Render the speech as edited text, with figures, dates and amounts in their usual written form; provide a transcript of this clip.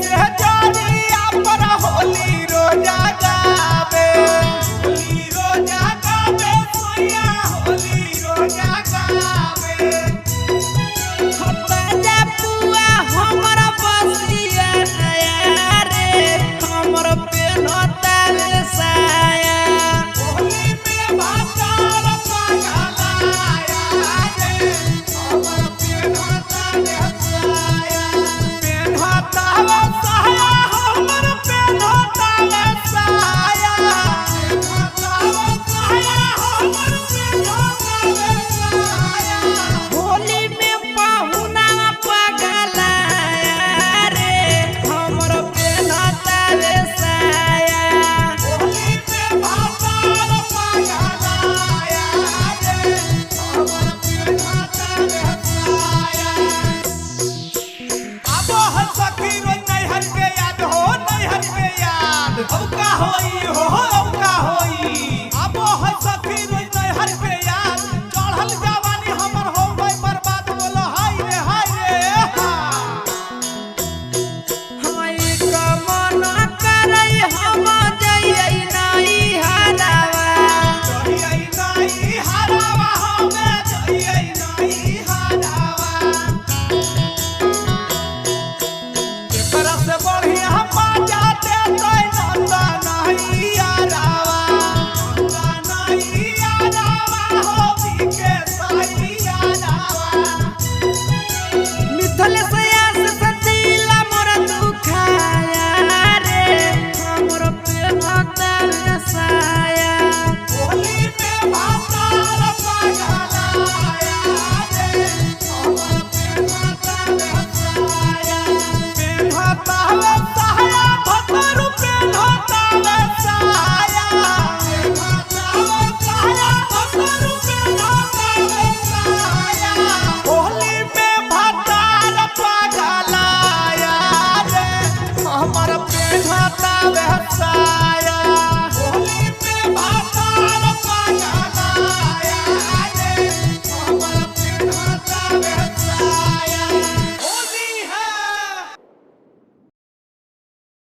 से जोड़िया पर होली रोजा गावे सोया होली रोजा गावे बाजा पुआ हमर बसिया नया रे हमर पेनता रे साया होली में भातार पगलाया रे हमर पेनता रे साया पेनता रे साया हमर पेनता रे साया पेनता रे साया हमर पेनता रे साया होली में पाहुना पगलाया रे हमर पेनता रे साया होली में भातार पगलाया रे हमर पेनता रे साया आबो हर सखी रोज नैहर के याद हो नैहर के याद अब का होई हो अब का होई आबो हर सखी रोज नैहर के याद चढ़ल जवानी हमर हो गई बर्बाद बोलो हाय रे हा हाय कमन करई हम जइयै नहीं हरावा जइयै नहीं हरावा हमे जइयै नहीं हरावा एकरा से बढ़िया मजा देतै नंदा नहीं हरावा नंदा नहीं हरावा हो बिके सही हरावा मिथल सयास सतीला मोर दुखाया रे हमर पेनता रे साया होली में भातार पगलाया रे हमर पेनता रे साया पेनता रे साया भतरू पेनता रे साया पेनता रे साया भतरू पेनता रे साया होली में भातार पगलाया रे हमर पेनता